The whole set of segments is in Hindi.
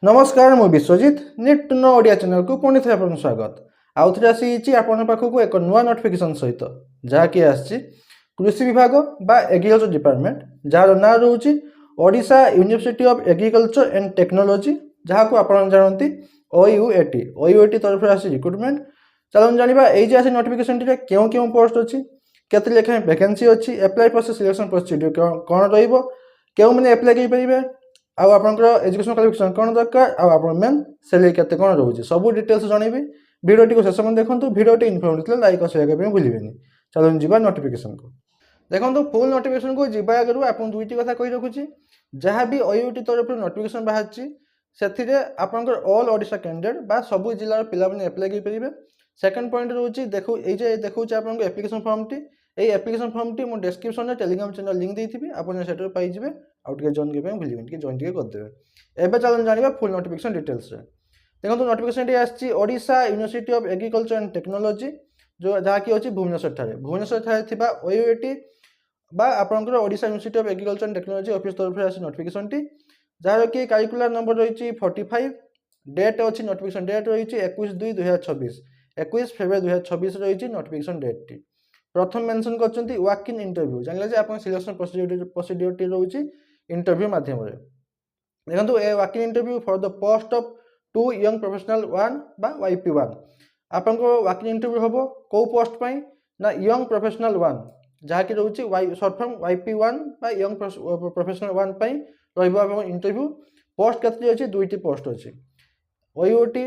नमस्कार मु विश्वजित नेट नो ओडिया चैनल को पुणी थे आपन स्वागत आउ थे आसी आपन पाखक एक नुआ नोटिफिकेशन सहित जहाँकि आसी कृषि विभाग बा एग्रीकल्चर डिपार्टमेंट जार ना रोचे Odisha university of agriculture and technology जहाँ को आपन जानती OUAT तरफ आसी रिक्रुटमेंट चलन जानिबा एई जे आसी नोटिफिकेशन टी क्यों क्यों पोस्ट अछि केते लेखा वैकेंसी अछि अप्लाई प्रोसेस सिलेक्शन प्रोसीड्यूर कोन रहइबो केउ माने अप्लाई करि परिबे आउ आपनकर एजुकेशन क्वालिफिकेशन कौन दरकार आउ आपन मेन सैलरी केते कौन रोचे सब डिटेल्स जनइबी वीडियोटी को शेष में देखंतु वीडियोटी इन्फॉर्मेटिव लाइक और शेयर करबे भूलिबेनी चलो जिबा नोटिफिकेशन को देखंतु फुल नोटिफिकेशन को जिबा आगरु आपन दुईटी कथा कहि रखुची जहाँ भी OUAT तरफ नोटिफिकेशन बाहरची सेथिरे आपनकर ऑल ओडिशा कैंडिडेट बा सब जिल्लार पिला माने अप्लाई करि परिबे सेकंड पॉइंट रोची देखो ए जे देखौची आपनकर एप्लिकेशन फॉर्म टी এই एप्लिकेशन फॉर्म टी मो डिस्क्रिप्शन में टेलीग्राम चैनल लिंक देइथिबी आपन सेटर पाइ जिवे आउ टिके जॉइन के भूलिबेन कि जॉइन टिके कर देबे एबे चलन जानिबा फुल नोटिफिकेशन डिटेल्स रे देखंतु नोटिफिकेशन टी आछि Odisha university of agriculture and technology जो जहा कि अछि भुवनेश्वर ठारे थिबा OUAT बा आपनकर Odisha university of agriculture and technology office तरफ आछि नोटिफिकेशन टी जहा कि करिकुलर नंबर रहिछि 45 डेट अछि नोटिफिकेशन डेट रहिछि 21/2/2026 21 फेब्रुआरी 2026 रहिछि नोटिफिकेशन डेट टी प्रथम मेंशन करछंती वॉक इन इंटरव्यू जानले जे आपन सिलेक्शन प्रोसीड्यूर टी रहउची इंटरव्यू माध्यम रे देखंतु a walk in interview for the post of 2 young professional 1 बा YP1 आपन को वॉक इन इंटरव्यू होबो को पोस्ट पई ना यंग प्रोफेशनल 1 जहा कि रहउची शॉर्ट फॉर्म YP1 बा यंग प्रोफेशनल 1 पई रहइबो आपन इंटरव्यू पोस्ट केतली अछि दुईटी पोस्ट अछि OUAT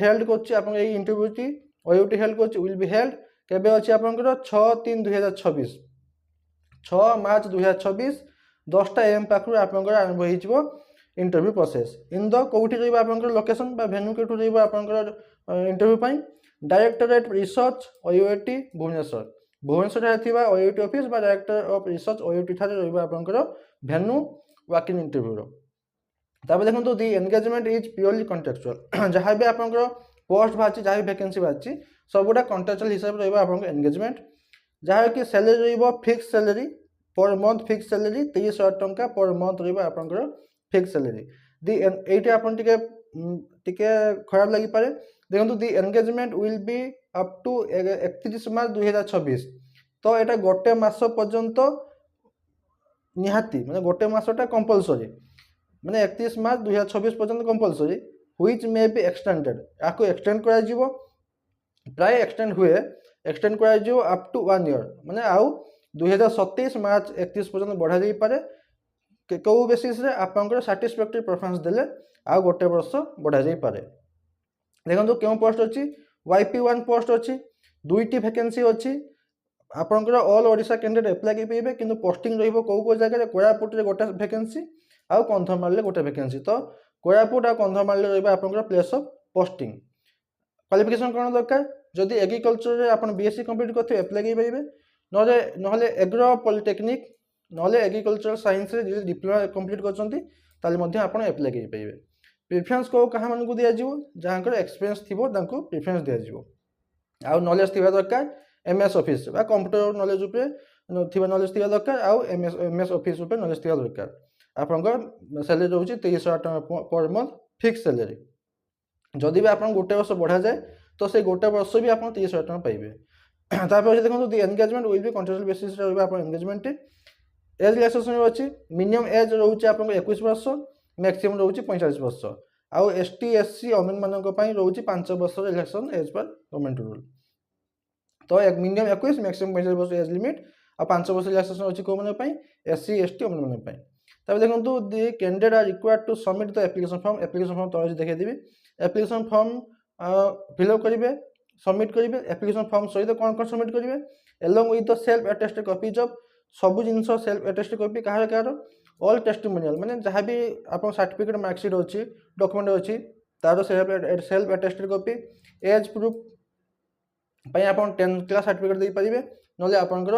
हेल्ड करछि आपन ए इंटरव्यू टी OUAT हेल्ड करछि विल बी हेल्ड केबे अछि आपनकर 6/3/2026 6 मार्च 2026 10टा AM पाखरु आपनकर आरंभ होई जिवो इंटरव्यू प्रोसेस इन द कोठी रहइबा आपनकर लोकेशन बा वेन्यू केठु रहइबा आपनकर इंटरव्यू पई डायरेक्टरेट रिसर्च OUAT भुवनेश्वर रे थिबा OUAT ऑफिस बा डायरेक्टर ऑफ रिसर्च OUAT ठारे रहइबा आपनकर वेन्यू वॉक इन इंटरव्यू रो ताबे देखंतु the engagement is purely contractual जहां भी आपनकर पोस्ट बाची जहां भी वैकेंसी बाची सबुटा कॉन्ट्रैक्चुअल हिसाब रहइबा आपनकर एंगेजमेंट जहां कि सैलरी रहइबो fix salary per month fix salary 30,000 टंका पर मंथ रहइबा आपनकर फिक्स सैलरी दी एटी आपन टिके खराब लागि पारे देखंतु the engagement will be up to 31 March 2026 तो एटा गोटे मास पर्यंत निहाती माने गोटे मासटा कंपलसरी माने 31 मार्च 2026 पर्यंत compulsory which may be extended याको एक्सटेंड करा जिवो प्राय एक्सटेंड हुए एक्सटेंड करा जिवो अप टू 1 ईयर माने आउ 2027 मार्च 31 पर्यंत बढ़ा जाई पारे को बेसिस रे आपनकर सैटिस्फैक्टरी परफॉर्मेंस देले आ गोटे वर्ष बढ़ा जाई पारे देखंतु केउ पोस्ट अछि YP1 पोस्ट अछि दुईटी वैकेंसी अछि आपनकर ऑल ओडिशा कैंडिडेट अप्लाई के पेबे किंतु पोस्टिंग रहिबो को जगह रे कोरापुट रे गोटे वैकेंसी आ कंधमाल रे गोटे वैकेंसी तो कोरापुट आ कंधमाल रे रहिबा आपनकर प्लेस ऑफ पोस्टिंग क्वालिफिकेशन कोन दरकार जदि एग्रीकल्चर रे आपन BSc कंप्लीट करथे अप्लाई के पेबे नहले एग्रो पॉलिटेक्निक नहले एग्रीकल्चर साइंस रे डिप्लोमा कंप्लीट करछंती ताले मध्ये आपन अप्लाई के पेबे प्रेफरेंस को कहा मन को दिया जिवो जहांकर एक्सपीरियंस थिबो तांको प्रेफरेंस दिया जिवो आ नॉलेज थिबा दरकार MS ऑफिस बा कंप्यूटर नॉलेज ऊपर थिबा नॉलेज थिबा दरकार आ MS ऑफिस ऊपर नॉलेज थिबा दरकार आपनकर सैलरी रहउची 23,000 टका पर मंथ फिक्स सैलरी जदि भी आपन गोटे वर्ष बढ़ा जाए तो से गोटे वर्ष भी आपन 30,000 टका पाइबे तापर देखंतु the engagement will be contractual basis रे रहबा आपन एंगेजमेंट एज रिलैक्सेशन अछि मिनिमम एज रहउची आपन 21 वर्ष मैक्सिमम रहउची 45 वर्ष आउ ST SC ओमेन मानक पई रहउची 5 वर्ष रिलैक्सेशन एज पर गवर्नमेंट रूल तो एक मिनिमम 21 मैक्सिमम 45 वर्ष एज लिमिट आ 5 वर्ष रिलैक्सेशन अछि को मानक पई SC ST ओमेन मानक पई तब देखंतु the candidate are required to submit the application form तळे देखै दिबी एप्लिकेशन फॉर्म फिल अप करिवे सबमिट करिवे एप्लिकेशन फॉर्म सहित कोन कोन सबमिट करिवे along with the self attested copies of सब जिंस सेल्फ अटेस्टेड कॉपी कहार ऑल टेस्टिमोनियल माने जहां भी आपन सर्टिफिकेट मार्कशीट अछि डॉक्यूमेंट अछि तारो self attested copy age proof पई आपन 10th क्लास सर्टिफिकेट दे परिवे नले आपनकर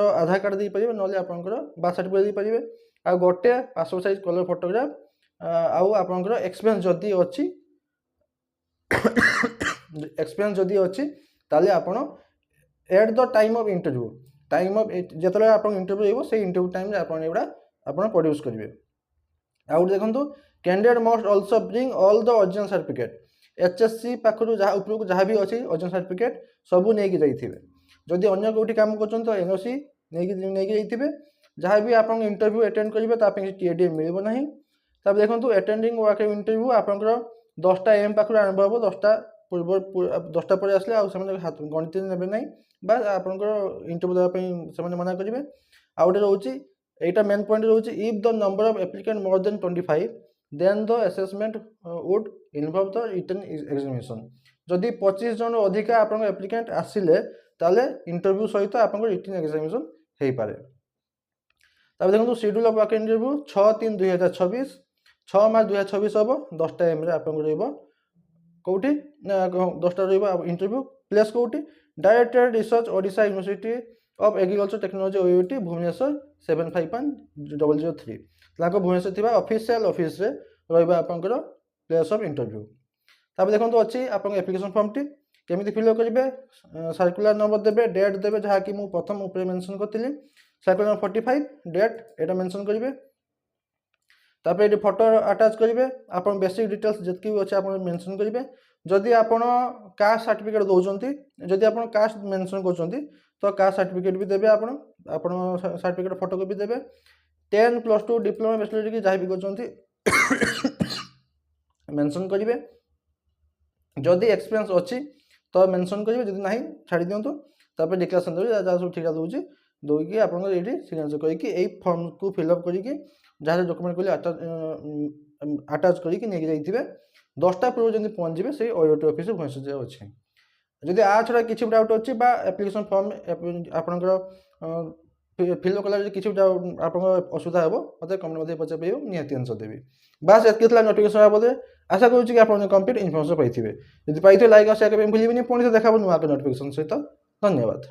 आधार कार्ड दे परिवे नले आपनकर बर्थ सर्टिफिकेट दे परिवे आ गोटे पासपोर्ट साइज कलर फोटोग्राफ आउ आपनकर एक्सपीरियंस जदी अछि एक्सपीरियंस जदी अछि ताले आपण एट द टाइम ऑफ जेतले आपण इंटरव्यू हेबो से इंटरव्यू टाइम रे आपण एबडा आपण प्रोड्यूस करिवे आउ देखंतु candidate must also bring all the original certificate HSC पाखु जहाँ उपरକୁ जहाँ भी अच्छी ओरिजिनल सर्टिफिकेट सबू नहीं जाइए जदि अन्य कौटी काम कर एनओसी नहीं जाइए जहाँ भी आप इंटरव्यू अटेंड करेंगे टीएडी मिल ना तब देखो अटेंडिंग वर्क इंटरव्यू आपंकर 10टा AM पाखु आरंभ हम 10टा पूर्व 10टा पर आसले हाथ गणित ने ना बा आपंकर इंटरव्यू देवाई मना करेंगे आउटे रोचे यहाँ मेन पॉइंट रोचे if the number of applicant more than 25 then the assessment would involve the written examination जदि 25 जन अधिका आप एप्लिकेंट आसिले ताले इंटरव्यू सहित आप रिटन एग्जामिनेशन हो पारे तब देखो शेड्यूल ऑफ वर्क इंटरव्यू 6/3/2026 6 मार्च 2026 हम 10टा AM रे आपको रहिबो कोठी 10टा रहिबो इंटरव्यू प्लेस कोठी director research Odisha university of agriculture technology OUT Bhubaneswar 751-003 ताको भुवनेश्वर थिबा ऑफिशियल ऑफिस रे रहिबा आपनकर प्लेस ऑफ इंटरव्यू तब देखो अच्छी आप एप्लिकेशन फॉर्म टी केमिति फिल करेंगे सर्कुलर नंबर देवे डेट देवे जहाँ कि मुझे प्रथम ऊपर मेंशन करी सर्कुलर 45 डेट यहाँ मेंशन करेंगे तापर ये फोटो अटैच करेंगे आप बेसिक डिटेल्स जितकी भी अच्छे आप मेंशन करेंगे जदि आप कास्ट सर्टिफिकेट दौरान जदि आप कास्ट मेंशन कर तो कास्ट सर्टिफिकेट भी देवे आप सर्टिफिकेट फोटोकॉपी देवे 10+2 डिप्लोमा बैचलर डिग्री जहाँ भी कर मेंशन करेंगे जदि एक्सपीरियंस अच्छी तो मेंशन करेंगे जदि ना छाड़ी दिंतु तापर डिक्लेरेशन देवे जहाँ सब ठीक दूसरी दौकी आप सिग्नेचर करके फॉर्म को फिलअप करके जहाँ डॉक्यूमेंट को अटैच करके नहीं जाइए 10टा पूर्व जब पहुँचे से ओयूटी ऑफिस भुवनेश्वर अच्छे जदि आ छड़ा किसी डाउट अच्छी एप्लिकेशन फॉर्म आपंकर फिल कला किसी आप असुविधा हे मतलब कमेंट मध्य पचार पाइब निहाती आंसर देवी बास एत नोटिफिकेशन बाबद आशा करुँच कि आप कंप्लीट इनफर्मेशन पाइबे जब पाइबे लाइक और शेयर करें भूलिए पुणी देखा नुआ नोटिफिकेशन सहित धन्यवाद।